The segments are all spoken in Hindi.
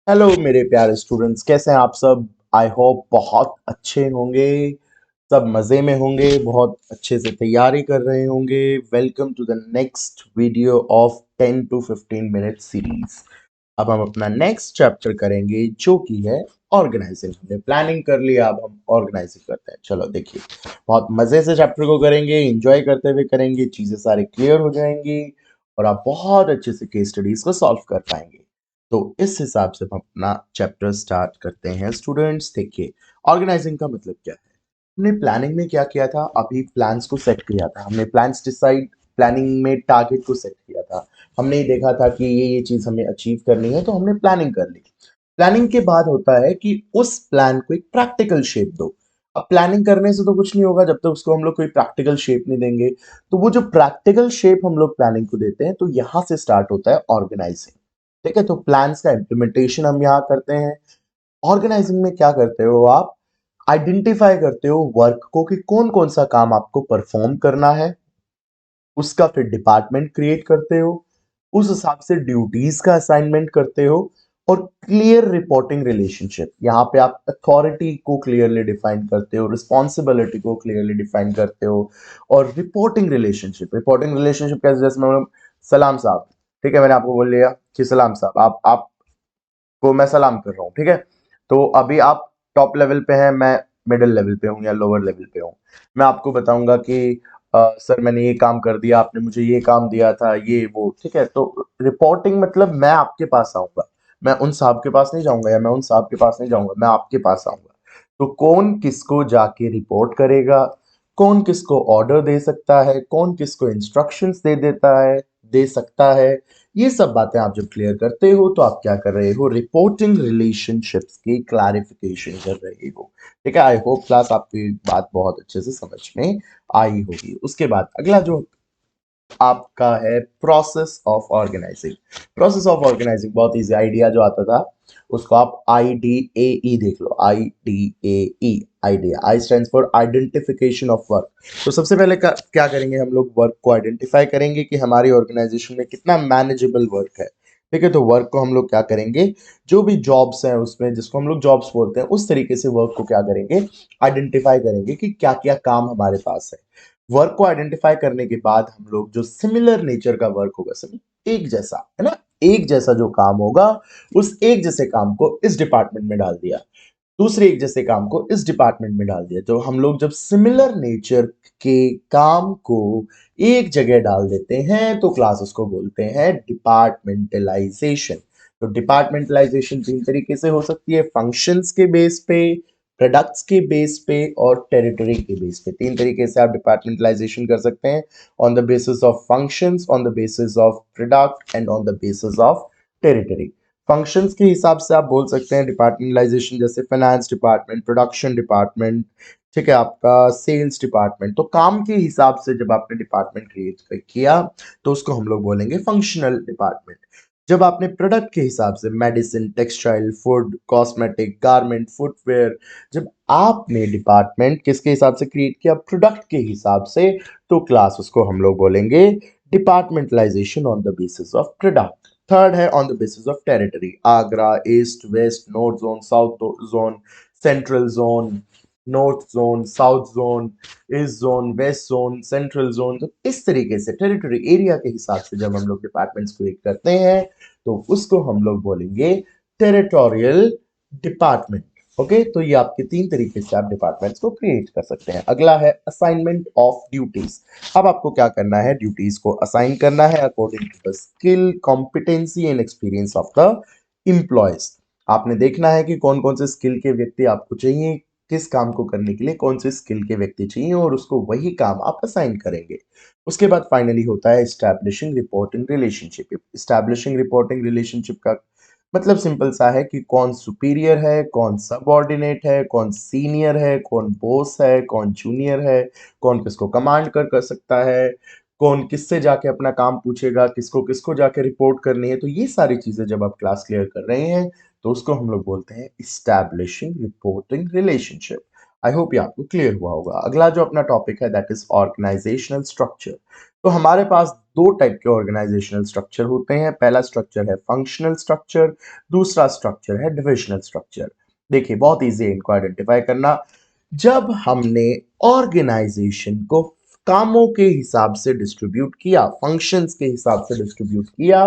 हेलो मेरे प्यारे स्टूडेंट्स, कैसे हैं आप सब। आई होप बहुत अच्छे होंगे, सब मज़े में होंगे, बहुत अच्छे से तैयारी कर रहे होंगे। Welcome to the next video of 10 to 15 minute series. अब हम अपना नेक्स्ट चैप्टर करेंगे जो कि है ऑर्गेनाइजिंग। हमने प्लानिंग कर लिया, अब हम ऑर्गेनाइजिंग करते हैं। चलो देखिए, बहुत मज़े से चैप्टर को करेंगे, एंजॉय करते हुए करेंगे, चीज़ें सारी क्लियर हो जाएंगी और आप बहुत अच्छे से केस स्टडीज को सॉल्व कर पाएंगे। तो इस हिसाब से हम अपना चैप्टर स्टार्ट करते हैं। स्टूडेंट्स देखिए, ऑर्गेनाइजिंग का मतलब क्या है। हमने प्लानिंग में क्या किया था, अभी प्लान्स को सेट किया था, हमने प्लान्स डिसाइड, प्लानिंग में टारगेट को सेट किया था। हमने देखा था कि ये चीज हमें अचीव करनी है, तो हमने प्लानिंग कर ली। प्लानिंग के बाद होता है कि उस प्लान को एक प्रैक्टिकल शेप दो। अब प्लानिंग करने से तो कुछ नहीं होगा जब तक उसको हम लोग कोई प्रैक्टिकल शेप नहीं देंगे। तो वो जो प्रैक्टिकल शेप हम लोग प्लानिंग को देते हैं, तो यहां से स्टार्ट होता है ऑर्गेनाइजिंग। ठीक है, तो प्लान्स का इम्प्लीमेंटेशन हम यहाँ करते हैं। ऑर्गेनाइजिंग में क्या करते हो आप, आइडेंटिफाई करते हो वर्क को कि कौन कौन सा काम आपको परफॉर्म करना है, उसका फिर डिपार्टमेंट क्रिएट करते हो, उस हिसाब से ड्यूटीज का असाइनमेंट करते हो और क्लियर रिपोर्टिंग रिलेशनशिप, यहाँ पे आप अथॉरिटी को क्लियरली डिफाइन करते हो, रिस्पॉन्सिबिलिटी को क्लियरली डिफाइन करते हो। और रिपोर्टिंग रिलेशनशिप कैसे, जैसे मैं सलाम साहब, ठीक है, मैंने आपको बोल लिया कि सलाम साहब, आपको मैं सलाम कर रहा हूँ, ठीक है। तो अभी आप टॉप लेवल पे हैं, मैं मिडिल लेवल पे हूँ या लोअर लेवल पे हूँ। मैं आपको बताऊंगा कि सर मैंने ये काम कर दिया, आपने मुझे ये काम दिया था, ये वो, ठीक है। तो रिपोर्टिंग मतलब मैं आपके पास आऊंगा, मैं उन साहब के पास नहीं जाऊंगा या मैं उन साहब के पास नहीं जाऊंगा, मैं आपके पास आऊंगा। तो कौन किसको जाके रिपोर्ट करेगा, कौन किसको ऑर्डर दे सकता है, कौन किसको इंस्ट्रक्शंस दे देता है, दे सकता है, ये सब बातें आप जब क्लियर करते हो तो आप क्या कर रहे हो, रिपोर्टिंग रिलेशनशिप्स की क्लैरिफिकेशन कर रहे हो। ठीक है, आई होप क्लास आपकी बात बहुत अच्छे से समझ में आई होगी। उसके बाद अगला जो आपका है process of organising. Process of organising बहुत इजी, आइडिया जो आता था उसको आप IDAE देख लो, IDAE। Idea, I stands for identification of work. तो सबसे पहले क्या करेंगे, हम लोग वर्क को आइडेंटिफाई करेंगे कि हमारी ऑर्गेनाइजेशन में कितना मैनेजेबल वर्क है। ठीक है, तो वर्क को हम लोग क्या करेंगे, जो भी जॉब्स हैं उसमें, जिसको हम लोग जॉब्स बोलते हैं, उस तरीके से वर्क को क्या करेंगे, आइडेंटिफाई करेंगे कि क्या क्या काम हमारे पास है। वर्क को आइडेंटिफाई करने के बाद हम लोग जो सिमिलर नेचर का वर्क होगा, सिमिलर एक जैसा है ना, एक जैसा जो काम होगा, उस एक जैसे काम को इस डिपार्टमेंट में डाल दिया, दूसरे एक जैसे काम को इस डिपार्टमेंट में डाल दिया। तो हम लोग जब सिमिलर नेचर के काम को एक जगह डाल देते हैं तो क्लास उसको बोलते हैं डिपार्टमेंटलाइजेशन। तो डिपार्टमेंटलाइजेशन तीन तरीके से हो सकती है, फंक्शंस के बेस पे, प्रोडक्ट्स के बेस पे और टेरिटरी के बेस पे। तीन तरीके से आप डिपार्टमेंटलाइजेशन कर सकते हैं, on the basis of functions, on the basis of product and on the basis of territory. Functions के हिसाब से आप बोल सकते हैं डिपार्टमेंटलाइजेशन, जैसे फाइनेंस डिपार्टमेंट, प्रोडक्शन डिपार्टमेंट, ठीक है, आपका सेल्स डिपार्टमेंट। तो काम के हिसाब से जब आपने डिपार्टमेंट क्रिएट किया तो उसको हम लोग बोलेंगे फंक्शनल डिपार्टमेंट। जब आपने प्रोडक्ट के हिसाब से medicine, textile, food, cosmetic, garment, footwear, जब आपने डिपार्टमेंट किसके हिसाब से क्रिएट किया, प्रोडक्ट के हिसाब से, तो क्लास उसको हम लोग बोलेंगे departmentalisation on the basis of product. Third है on the basis of territory, Agra, east west, north zone, south zone, central zone, north zone, south zone, east zone, west zone, central zone. तो इस तरीके से टेरिटरी एरिया के हिसाब से जब हम लोग डिपार्टमेंट्स क्रिएट करते हैं तो उसको हम लोग बोलेंगे टेरिटोरियल डिपार्टमेंट। ओके, तो ये आपके तीन तरीके से आप डिपार्टमेंट्स को क्रिएट कर सकते हैं। अगला है असाइनमेंट ऑफ ड्यूटीज। अब आपको क्या करना है, ड्यूटीज को असाइन करना है according to the skill, competency and experience of the employees. आपने देखना है कि कौन कौन से स्किल के व्यक्ति आपको चाहिए, किस काम को करने के लिए कौन से स्किल के व्यक्ति चाहिए, और उसको वही काम आप असाइन करेंगे। उसके बाद फाइनली होता है establishing reporting relationship. Establishing reporting relationship का मतलब सिंपल सा है कि कौन सुपीरियर है, कौन सबऑर्डिनेट है, कौन सीनियर है, कौन बॉस है, कौन जूनियर है, कौन किसको कमांड कर सकता है, कौन किससे जाके अपना काम पूछेगा, किसको किसको जाके रिपोर्ट करनी है। तो ये सारी चीजें जब आप क्लास क्लियर कर रहे हैं तो उसको हम लोग बोलते हैं इस्टैब्लिशिंग रिपोर्टिंग रिलेशनशिप। आई होप ये आपको क्लियर हुआ होगा। अगला जो अपना टॉपिक है दैट इज ऑर्गेनाइजेशनल स्ट्रक्चर। तो हमारे पास दो टाइप के ऑर्गेनाइजेशनल स्ट्रक्चर होते हैं। पहला स्ट्रक्चर है फंक्शनल स्ट्रक्चर, दूसरा स्ट्रक्चर है डिविजनल स्ट्रक्चर। देखिए बहुत इजी है इनको आइडेंटिफाई करना। जब हमने ऑर्गेनाइजेशन को कामों के हिसाब से डिस्ट्रीब्यूट किया, फंक्शंस के हिसाब से डिस्ट्रीब्यूट किया,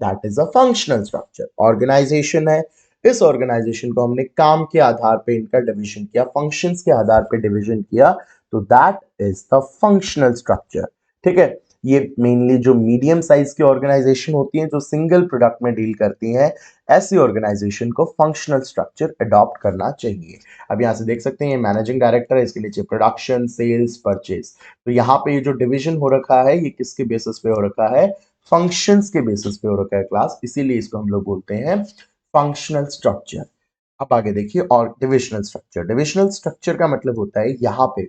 that is a functional structure. Organisation है, इस ऑर्गेनाइजेशन को हमने काम के आधार पे इनका डिवीजन किया, फंक्शंस के आधार पे डिवीजन किया, तो that is the functional structure. ठीक है, ये मेनली जो मीडियम साइज की ऑर्गेनाइजेशन होती हैं, जो सिंगल प्रोडक्ट में डील करती हैं, ऐसी ऑर्गेनाइजेशन को फंक्शनल स्ट्रक्चर अडॉप्ट करना चाहिए। अब यहां से देख सकते हैं ये मैनेजिंग डायरेक्टर है, इसके नीचे प्रोडक्शन, सेल्स, परचेज। तो यहाँ पे ये जो डिवीजन हो रखा है ये किसके बेसिस पे हो रखा है? फंक्शंस के बेसिस पे हो रखा है क्लास, इसीलिए इसको हम लोग बोलते हैं फंक्शनल स्ट्रक्चर। अब आगे देखिए, और डिविजनल स्ट्रक्चर। डिविजनल स्ट्रक्चर का मतलब होता है यहाँ पे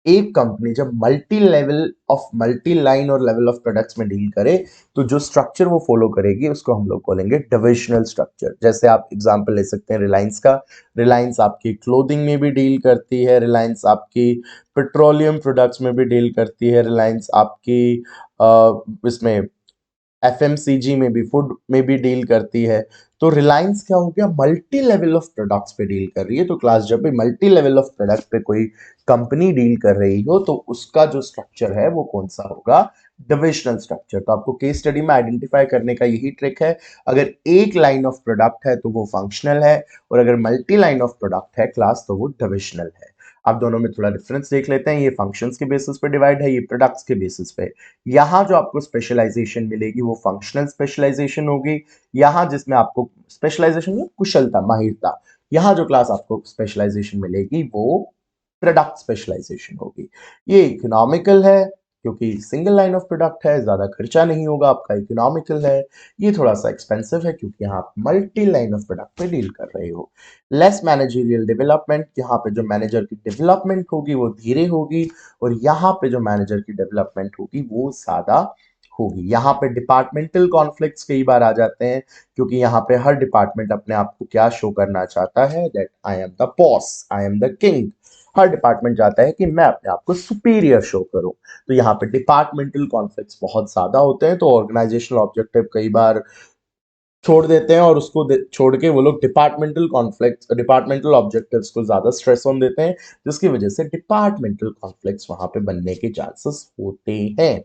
एक कंपनी जब मल्टी लाइन और लेवल ऑफ प्रोडक्ट्स में डील करे, तो जो स्ट्रक्चर वो फॉलो करेगी उसको हम लोग बोलेंगे डिविजनल स्ट्रक्चर। जैसे आप एग्जांपल ले सकते हैं रिलायंस का। रिलायंस आपकी क्लोथिंग में भी डील करती है, रिलायंस आपकी पेट्रोलियम प्रोडक्ट्स में भी डील करती है, रिलायंस आपकी इसमें एफएमसीजी में भी, फूड में भी डील करती है। तो रिलायंस क्या हो गया? मल्टी लेवल ऑफ प्रोडक्ट्स पे डील कर रही है। तो क्लास जब भी मल्टी लेवल ऑफ प्रोडक्ट पे कोई कंपनी डील कर रही हो, तो उसका जो स्ट्रक्चर है वो कौन सा होगा? Divisional structure. तो आपको केस स्टडी में आइडेंटिफाई करने का यही ट्रिक है। अगर एक लाइन ऑफ प्रोडक्ट है तो वो फंक्शनल है, और अगर मल्टी लाइन ऑफ प्रोडक्ट है क्लास तो वो डिविजनल है। आप दोनों में थोड़ा डिफरेंस देख लेते हैं। ये फंक्शंस के बेसिस पे डिवाइड है, ये प्रोडक्ट्स के बेसिस पे। यहाँ जो आपको स्पेशलाइजेशन मिलेगी वो फंक्शनल स्पेशलाइजेशन होगी। यहाँ जिसमें आपको स्पेशलाइजेशन में कुशलता, माहिरता, यहाँ जो क्लास आपको स्पेशलाइजेशन मिलेगी वो प्रोडक्ट स्पेशलाइजेशन होगी। ये इकोनॉमिकल है क्योंकि सिंगल लाइन ऑफ प्रोडक्ट है, ज्यादा खर्चा नहीं होगा आपका, इकोनॉमिकल है। ये थोड़ा सा एक्सपेंसिव है क्योंकि यहाँ आप मल्टी लाइन ऑफ प्रोडक्ट पे डील कर रहे हो। लेस मैनेजरियल डेवलपमेंट, यहाँ पे जो मैनेजर की डेवलपमेंट होगी वो धीरे होगी, और यहाँ पे जो मैनेजर की डेवलपमेंट होगी वो ज्यादा होगी। यहाँ पे डिपार्टमेंटल कॉन्फ्लिक्ट्स कई बार आ जाते हैं क्योंकि यहाँ पे हर डिपार्टमेंट अपने आप को क्या शो करना चाहता है? That I am the boss, I am the king. Her department चाहता है कि मैं अपने आप को सुपीरियर शो करूं। तो यहाँ पे डिपार्टमेंटल कॉन्फ्लिक्ट्स बहुत ज्यादा होते हैं, तो ऑर्गेनाइजेशनल ऑब्जेक्टिव कई बार छोड़ देते हैं, और उसको छोड़ के वो लोग डिपार्टमेंटल कॉन्फ्लिक्ट्स, डिपार्टमेंटल ऑब्जेक्टिव्स को ज्यादा स्ट्रेस ऑन देते हैं, जिसकी वजह से डिपार्टमेंटल कॉन्फ्लिक्ट्स वहां पे बनने के चांसेस होते हैं।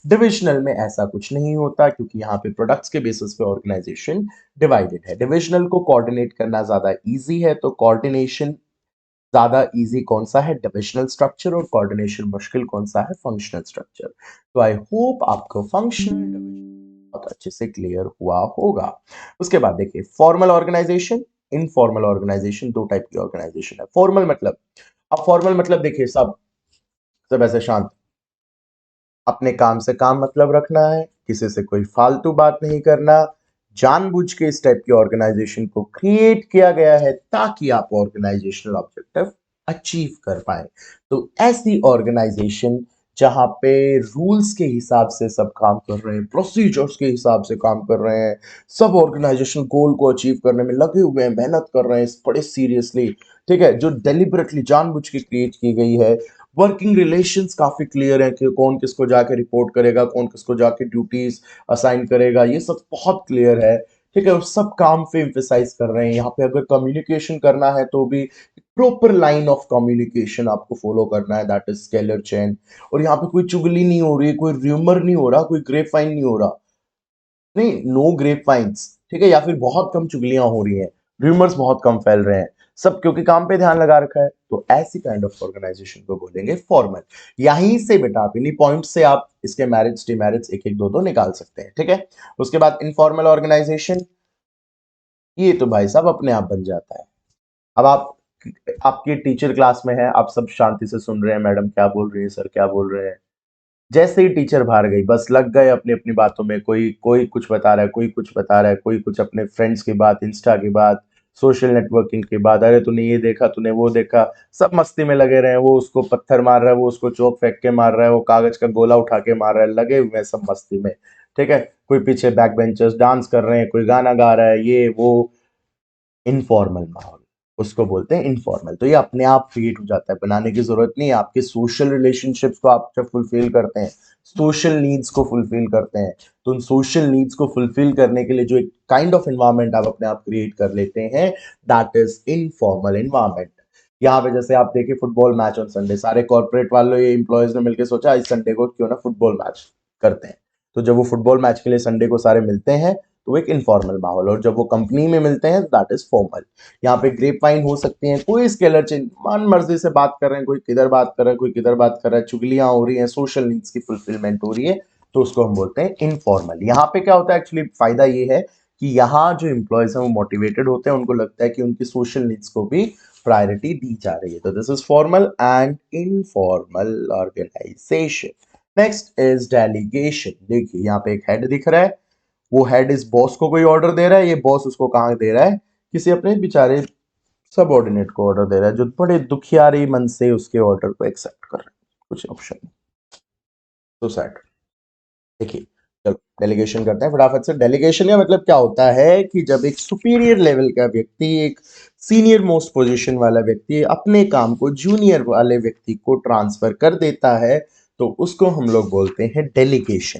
डिविजनल में ऐसा कुछ नहीं होता क्योंकि यहाँ पे प्रोडक्ट्स के बेसिस पे ऑर्गेनाइजेशन डिवाइडेड है। डिविजनल को कोऑर्डिनेट करना ज्यादा इजी है, तो कोऑर्डिनेशन ज्यादा इजी कौन सा है? Divisional structure. और कोऑर्डिनेशन मुश्किल कौन सा है? Functional structure. तो आई होप आपको फंक्शनल बहुत अच्छे से क्लियर हुआ होगा। उसके बाद देखिए फॉर्मल ऑर्गेनाइजेशन, इनफॉर्मल ऑर्गेनाइजेशन। दो टाइप की ऑर्गेनाइजेशन है। फॉर्मल मतलब, अब फॉर्मल मतलब देखिए सब सब ऐसे शांत, अपने काम से काम मतलब रखना है, किसी से कोई फालतू बात नहीं करना। जानबूझ के इस टाइप की ऑर्गेनाइजेशन को क्रिएट किया गया है ताकि आप ऑर्गेनाइजेशनल ऑब्जेक्टिव अचीव कर पाए। तो ऐसी ऑर्गेनाइजेशन जहां पे रूल्स के हिसाब से सब काम कर रहे हैं, प्रोसीजर्स के हिसाब से काम कर रहे हैं, सब ऑर्गेनाइजेशन गोल को अचीव करने में लगे हुए हैं, मेहनत कर रहे हैं बड़े सीरियसली, ठीक है, जो डेलिबरेटली जानबूझ के क्रिएट की गई है। वर्किंग रिलेशंस काफी क्लियर है कि कौन किसको जाके रिपोर्ट करेगा, कौन किसको जाके ड्यूटीज असाइन करेगा, ये सब बहुत क्लियर है। ठीक है, और सब काम पे एम्फेसाइज कर रहे हैं। यहाँ पे अगर कम्युनिकेशन करना है तो भी प्रॉपर लाइन ऑफ कम्युनिकेशन आपको फॉलो करना है, दैट इज स्केलर चेन। और यहाँ पे कोई चुगली नहीं हो रही, कोई र्यूमर नहीं हो रहा, कोई ग्रेप फाइन नहीं हो रहा, नहीं, नो ग्रेप फाइन्स, ठीक है, या फिर बहुत कम चुगलियां हो रही हैं, रूमर्स बहुत कम फैल रहे हैं, सब क्योंकि काम पे ध्यान लगा रखा है। तो ऐसी काइंड ऑफ ऑर्गेनाइजेशन को बोलेंगे फॉर्मल। यहीं से बेटा आप इन्हीं पॉइंट से आप इसके मैरिट्स डिमेरिट्स एक एक दो दो निकाल सकते हैं, ठीक है। उसके बाद इनफॉर्मल ऑर्गेनाइजेशन, ये तो भाई साहब अपने आप बन जाता है। अब आप आपकी टीचर क्लास में है, आप सब शांति से सुन रहे हैं, मैडम क्या बोल रही है, सर क्या बोल रहे हैं। जैसे ही टीचर बाहर गई बस लग गए अपनी अपनी बातों में, कोई कोई कुछ बता रहा है, कोई कुछ बता रहा है, कोई कुछ अपने फ्रेंड्स की बात, इंस्टा की बात, सोशल नेटवर्किंग की बात, अरे तूने ये देखा, तूने वो देखा, सब मस्ती में लगे रहे हैं। वो उसको पत्थर मार रहा है, वो उसको चौक फेंक के मार रहा है, वो कागज का गोला उठा के मार रहा है, लगे हुए हैं सब मस्ती में, ठीक है। कोई पीछे बैक बेंचर्स डांस कर रहे हैं, कोई गाना गा रहा है, ये वो, इनफॉर्मल माहौल, उसको बोलते हैं इनफॉर्मल। तो ये अपने आप क्रिएट हो जाता है, बनाने की जरूरत नहीं है। आपके सोशल रिलेशनशिप्स को आप जब फुलफिल करते हैं सोशल नीड्स को फुलफिल करते हैं। तो उन सोशल नीड्स को फुलफिल करने के लिए जो एक काइंड ऑफ एनवायरनमेंट आप अपने आप क्रिएट कर लेते हैं, दैट इज इनफॉर्मल एनवायरनमेंट। यहाँ पे जैसे आप देखिए फुटबॉल मैच ऑन संडे, सारे कॉर्पोरेट वालों ये एम्प्लॉयज ने मिलकर सोचा इस संडे को क्यों ना फुटबॉल मैच करते हैं। तो जब वो फुटबॉल मैच के लिए संडे को सारे मिलते हैं तो वो एक इनफॉर्मल माहौल, और जब वो कंपनी में मिलते हैं दैट इज फॉर्मल। यहाँ पे ग्रेप वाइन हो सकती है, कोई स्केलर चेंज मन मर्जी से बात कर रहे हैं, कोई किधर बात कर रहा है, कोई किधर बात कर रहा है, चुगलियां हो रही हैं, सोशल नीड्स की फुलफिलमेंट हो रही है, तो उसको हम बोलते हैं इनफॉर्मल। यहाँ पे क्या होता है, एक्चुअली फायदा ये है कि यहाँ जो एम्प्लॉयज हैं वो मोटिवेटेड होते हैं, उनको लगता है कि उनकी सोशल नीड्स को भी प्रायोरिटी दी जा रही है। तो this is formal and informal organisation. Next is delegation. देखिए यहाँ पे एक हेड दिख रहा है, वो हेड इस बॉस को कोई ऑर्डर दे रहा है, ये बॉस उसको कहाँ दे रहा है, किसी अपने बेचारे सबऑर्डिनेट को ऑर्डर दे रहा है, जो बड़े दुखियारी मन से उसके ऑर्डर को एक्सेप्ट कर रहे हैं। कुछ ऑप्शन तो सेट। देखिए चलो डेलीगेशन करते हैं फटाफट से। डेलीगेशन का मतलब क्या होता है कि जब एक सुपीरियर लेवल का व्यक्ति, एक सीनियर मोस्ट पोजीशन वाला व्यक्ति अपने काम को जूनियर वाले व्यक्ति को ट्रांसफर कर देता है, तो उसको हम लोग बोलते हैं डेलीगेशन।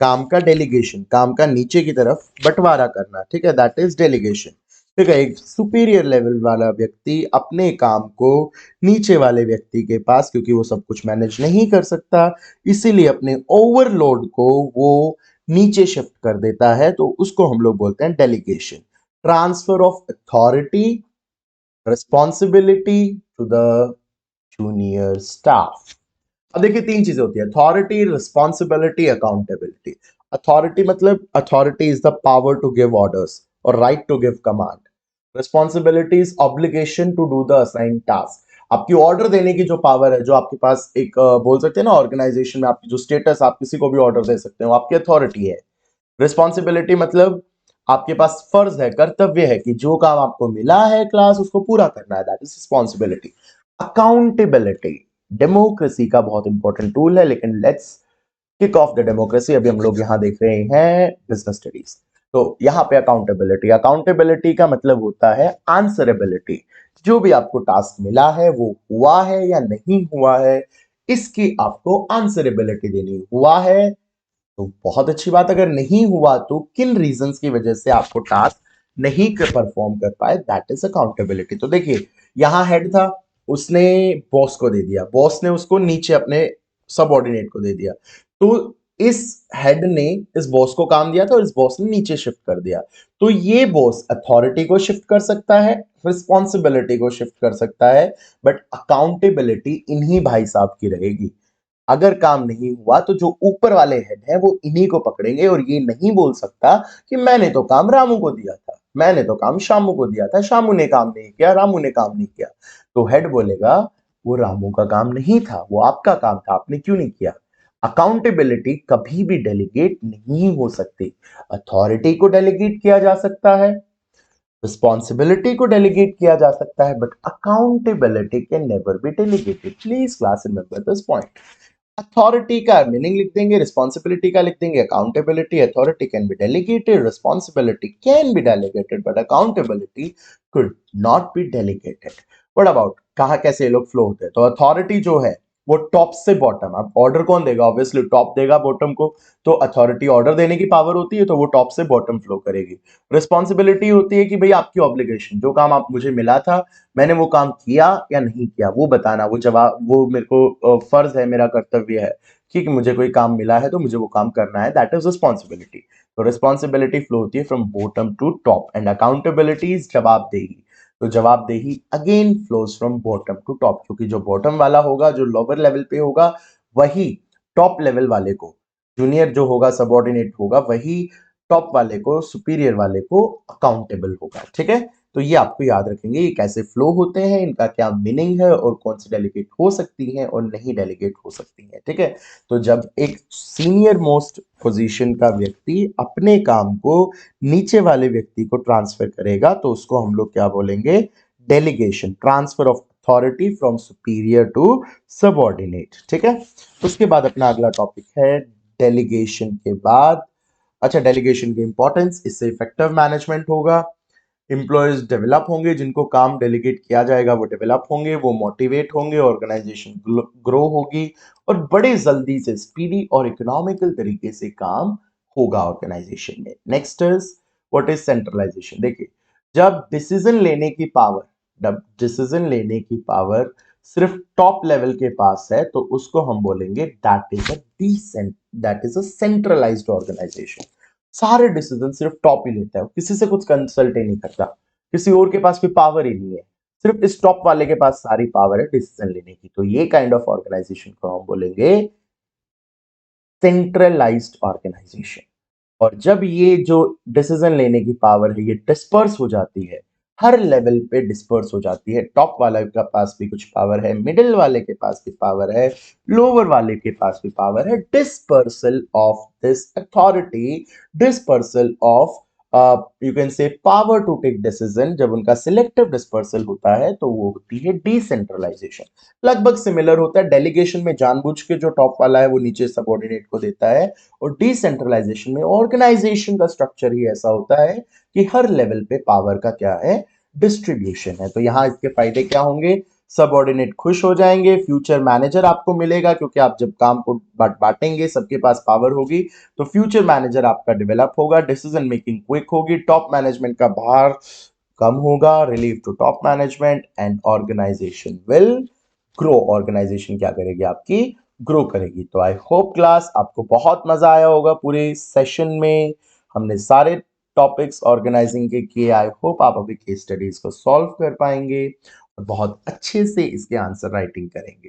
काम का डेलीगेशन, काम का नीचे की तरफ बंटवारा करना, ठीक है, दैट इज डेलीगेशन। ठीक है, एक सुपीरियर लेवल वाला व्यक्ति अपने काम को नीचे वाले व्यक्ति के पास, क्योंकि वो सब कुछ मैनेज नहीं कर सकता, इसीलिए अपने ओवरलोड को वो नीचे शिफ्ट कर देता है, तो उसको हम लोग बोलते हैं delegation. Transfer of authority, responsibility to the junior staff. अब देखिए तीन चीजें होती है, अथॉरिटी, रिस्पॉन्सिबिलिटी, अकाउंटेबिलिटी। अथॉरिटी मतलब authority is the power to give orders और right to give command. Responsibility is obligation to do the assign task. आपकी ऑर्डर देने की जो पावर है, जो आपके पास एक बोल सकते हैं ना ऑर्गेनाइजेशन में आपकी जो स्टेटस, आप किसी को भी ऑर्डर दे सकते हो, आपकी अथॉरिटी है। रिस्पॉन्सिबिलिटी मतलब आपके पास फर्ज है, कर्तव्य है कि जो काम आपको मिला है क्लास उसको पूरा करना है, that is responsibility. Accountability democracy का बहुत इंपॉर्टेंट टूल है, लेकिन let's kick off the democracy. अभी हम लोग यहां देख रहे हैं बिजनेस स्टडीज। तो यहां पे अकाउंटेबिलिटी, अकाउंटेबिलिटी का मतलब होता है आंसरेबिलिटी। जो भी आपको टास्क मिला है वो हुआ है या नहीं हुआ है, इसकी आपको आंसरेबिलिटी देनी। हुआ है तो बहुत अच्छी बात, अगर नहीं हुआ तो किन रीजंस की वजह से आपको टास्क नहीं परफॉर्म कर पाए, दैट इज अकाउंटेबिलिटी। तो देखिए यहां हेड था, उसने बॉस को दे दिया, बॉस ने उसको नीचे अपने सबऑर्डिनेट को दे दिया, तो इस हेड ने इस बॉस को काम दिया था और इस बॉस ने नीचे शिफ्ट कर दिया। तो ये बॉस अथॉरिटी को शिफ्ट कर सकता है, रिस्पॉन्सिबिलिटी को शिफ्ट कर सकता है, बट अकाउंटेबिलिटी इन्हीं भाई साहब की रहेगी। अगर काम नहीं हुआ तो जो ऊपर वाले हेड हैं वो इन्हीं को पकड़ेंगे, और ये नहीं बोल सकता कि मैंने तो काम रामू को दिया था, मैंने तो काम शामू को दिया था, शामू ने काम नहीं किया, रामू ने काम नहीं किया। तो हेड बोलेगा वो रामू का काम नहीं था, वो आपका काम था, आपने क्यों नहीं किया। अकाउंटेबिलिटी कभी भी डेलीगेट नहीं हो सकती। अथॉरिटी को डेलीगेट किया जा सकता है, रिस्पॉन्सिबिलिटी को डेलीगेट किया जा सकता है, but accountability can never be delegated. Please class remember this point. Authority का मीनिंग लिख देंगे, रिस्पॉन्सिबिलिटी का लिख देंगे accountability. Authority can be delegated, responsibility can be delegated, but accountability could not be delegated. What about कहा कैसे ये लोग फ्लो होते हैं। तो अथॉरिटी जो है वो टॉप से बॉटम, अब ऑर्डर कौन देगा, ऑब्वियसली टॉप देगा बॉटम को। तो अथॉरिटी ऑर्डर देने की पावर होती है, तो वो टॉप से बॉटम फ्लो करेगी। रिस्पॉन्सिबिलिटी होती है कि भाई आपकी ऑब्लिगेशन, जो काम आप मुझे मिला था मैंने वो काम किया या नहीं किया वो बताना, वो जवाब, वो मेरे को फर्ज है, मेरा कर्तव्य है कि मुझे कोई काम मिला है तो मुझे वो काम करना है, दैट इज रिस्पॉन्सिबिलिटी। तो रिस्पॉन्सिबिलिटी फ्लो होती है from bottom to top, and accountability is जवाबदेही। तो जवाबदेही again flows from bottom to top, क्योंकि जो बॉटम वाला होगा, जो लोअर लेवल पे होगा, वही टॉप लेवल वाले को, जूनियर जो होगा सबऑर्डिनेट होगा, वही टॉप वाले को, सुपीरियर वाले को अकाउंटेबल होगा। ठीक है, तो ये आपको याद रखेंगे, ये कैसे फ्लो होते हैं, इनका क्या मीनिंग है, और कौन सी डेलीगेट हो सकती हैं और नहीं डेलीगेट हो सकती हैं। ठीक है, तो जब एक सीनियर मोस्ट पोजीशन का व्यक्ति अपने काम को नीचे वाले व्यक्ति को ट्रांसफर करेगा, तो उसको हम लोग क्या बोलेंगे, delegation, transfer of authority from superior to subordinate. ठीक है, उसके बाद अपना अगला टॉपिक है डेलीगेशन के बाद, अच्छा डेलीगेशन की इंपॉर्टेंस, इससे इफेक्टिव मैनेजमेंट होगा, एम्प्लॉयज डेवलप होंगे, जिनको काम डेलीगेट किया जाएगा वो डेवलप होंगे, वो मोटिवेट होंगे, ऑर्गेनाइजेशन ग्रो होगी और बड़े जल्दी से स्पीडी और इकोनॉमिकल तरीके से काम होगा ऑर्गेनाइजेशन में। Next is what is centralisation. देखिए, जब डिसीजन लेने की पावर जब डिसीजन लेने की पावर सिर्फ टॉप लेवल के पास है तो उसको हम बोलेंगे that is a centralised organisation. सारे डिसीजन सिर्फ टॉप ही लेता है, किसी से कुछ कंसल्ट ही नहीं करता, किसी और के पास कोई पावर ही नहीं है, सिर्फ इस टॉप वाले के पास सारी पावर है डिसीजन लेने की। तो ये काइंड ऑफ ऑर्गेनाइजेशन को हम बोलेंगे सेंट्रलाइज्ड ऑर्गेनाइजेशन। और जब ये जो डिसीजन लेने की पावर है ये डिस्पर्स हो जाती है, हर लेवल पे डिस्पर्स हो जाती है, टॉप वाले के पास भी कुछ पावर है, मिडिल वाले के पास भी पावर है, लोअर वाले के पास भी पावर है, dispersal of this authority, dispersal of you can say power to take decision, जब उनका सिलेक्टिव डिस्पर्सल होता है तो वो होती है डिसेंट्रलाइजेशन। लगभग सिमिलर होता है, डेलीगेशन में जानबूझ के जो टॉप वाला है वो नीचे सबऑर्डिनेट को देता है, और डिसेंट्रलाइजेशन में ऑर्गेनाइजेशन का स्ट्रक्चर ही ऐसा होता है कि हर लेवल पे पावर का क्या है, डिस्ट्रीब्यूशन है। तो यहां इसके फायदे क्या होंगे, सबऑर्डिनेट खुश हो जाएंगे, फ्यूचर मैनेजर आपको मिलेगा, क्योंकि आप जब काम को बांटेंगे सबके पास पावर होगी तो फ्यूचर मैनेजर आपका डेवलप होगा, डिसीजन मेकिंग क्विक होगी, टॉप मैनेजमेंट का भार कम होगा, relief to top management and organisation will grow. Organisation क्या करेगी, आपकी ग्रो करेगी। तो आई होप क्लास आपको बहुत मजा आया होगा पूरे सेशन में, हमने सारे टॉपिक्स ऑर्गेनाइजिंग के किए। आई होप आप अभी केस स्टडीज को सॉल्व कर पाएंगे और बहुत अच्छे से इसके आंसर राइटिंग करेंगे।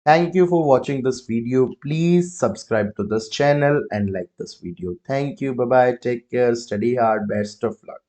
Thank you for watching this video, please subscribe to this channel and like this video. Thank you, bye bye, take care, study hard, best of luck.